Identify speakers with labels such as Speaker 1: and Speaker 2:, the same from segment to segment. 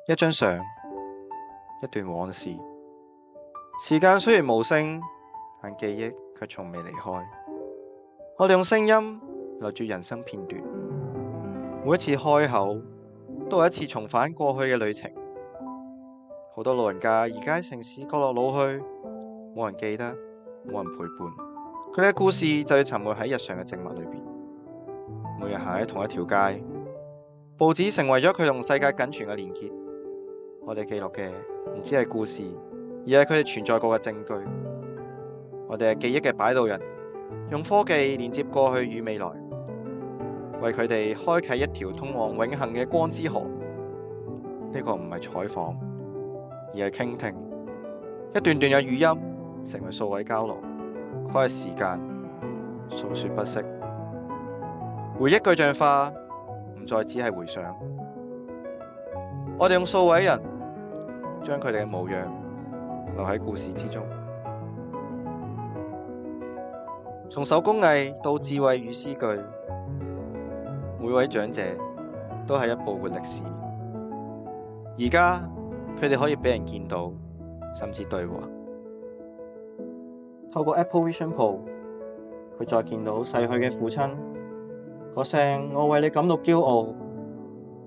Speaker 1: 一張相，一段往事。時間雖然無聲，但記憶卻從未離開。我哋用聲音留住人生片段，每一次開口都係一次重返過去嘅旅程。好多老人家而家喺城市角落老去，冇人記得，冇人陪伴，佢哋嘅故事就要沉沒喺日常嘅靜默裏邊。每日行喺同一條街，報紙成為咗佢同世界僅存嘅連結。我哋記錄嘅唔止係故事，而係佢哋存在過嘅證據。我哋係記憶嘅擺渡人，用科技連接過去與未來，為佢哋開啟一條通往永恆嘅光之河。呢個唔係採訪，而係傾聽。一段段嘅語音成為數位膠囊，跨越時間，訴說不息。回憶具象化，唔再只係回想。我哋用數位人將佢哋嘅模樣留喺故事之中。從手工藝到智慧與詩句，每位長者都係一部活歷史。而家佢哋可以俾人見到，甚至對話。透過 Apple Vision Pro， 佢再見到逝去嘅父親，嗰聲我為你感到驕傲，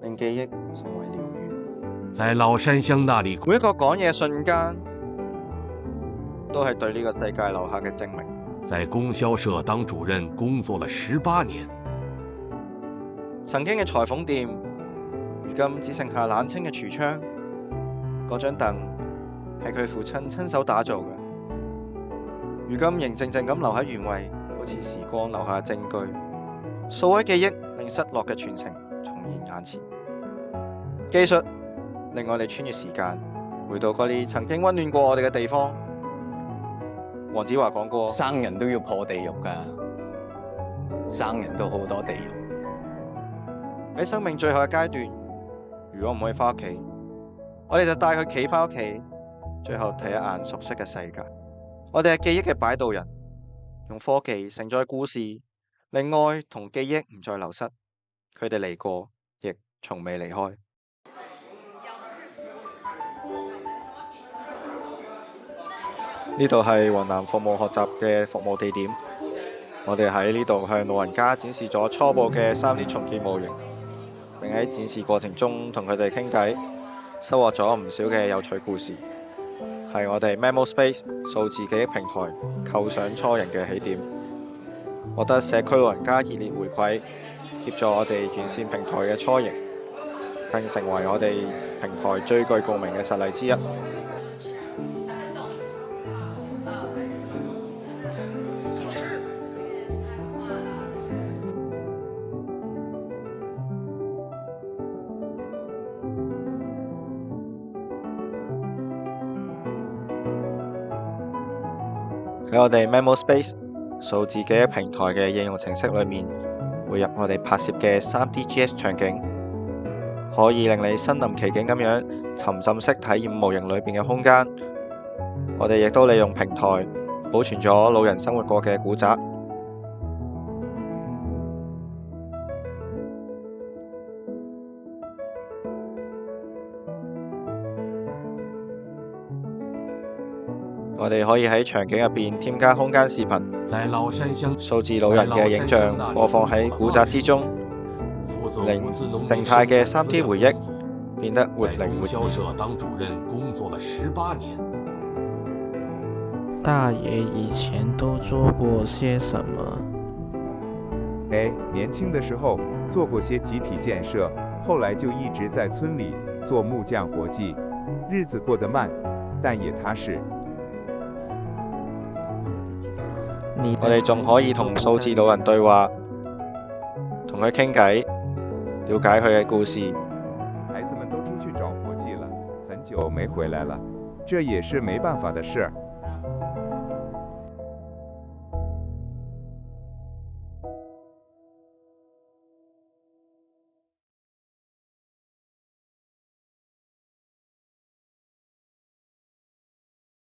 Speaker 1: 令記憶成為療愈。
Speaker 2: 在老山鄉那裡，
Speaker 1: 每一個講嘢嘅瞬間，都係對呢個世界留下嘅證明。
Speaker 2: 在供銷社當主任工作了18年，
Speaker 1: 曾經嘅裁縫店，如今只剩下冷清嘅櫥窗。嗰張凳係佢父親親手打造嘅，如今仍靜靜咁留喺原位，好似時光留下嘅證據。數位記憶令失落嘅傳承重現眼前，技術令我哋穿越時間，回到嗰啲曾經溫暖過我哋嘅地方。黃子華講過，
Speaker 3: 生人都要破地獄㗎，生人都好多地獄。
Speaker 1: 喺生命最後嘅階段，如果唔可以返屋企，我哋就帶佢企返屋企，最後睇一眼熟悉嘅世界。我哋係記憶嘅擺渡人，用科技承載故事，令愛同記憶唔再流失。佢哋嚟過，亦從未離開。呢度係雲南服務學習嘅服務地點，我哋喺呢度向老人家展示咗初步嘅3D 重建模型，並喺展示過程中同佢哋傾偈，收穫咗唔少嘅有趣故事，係我哋 Memo Space 數字記憶平台構想初型嘅起點，獲得社區老人家熱烈回饋，協助我哋完善平台嘅初型，更成為我哋平台最具共鳴嘅實例之一。喺我哋 Memo Space 數字記憶平台嘅應用程式裏面，匯入我哋拍攝嘅3D GS 場景，可以令你身臨其境咁樣沉浸式體驗模型裏邊嘅空間。我哋亦都利用平台保存咗老人生活過嘅古宅。我哋可以喺場景入邊添加空間視頻，
Speaker 2: 在老山鄉
Speaker 1: 數字老人嘅影像播放喺古宅之中，令靜態嘅3D 回憶變得活靈活現。
Speaker 2: 在供銷社當主任工作了18年，
Speaker 4: 大爺以前都做過些什麼？
Speaker 5: 年輕的時候做過些集體建設，後來就一直在村裡做木匠活計，日子過得慢，但也踏實。
Speaker 1: 我哋仲可以同數字老人對話，同佢傾偈，了解佢嘅故事。
Speaker 5: 孩子們都出去找活計了，很久沒回來了，這也是沒辦法的事。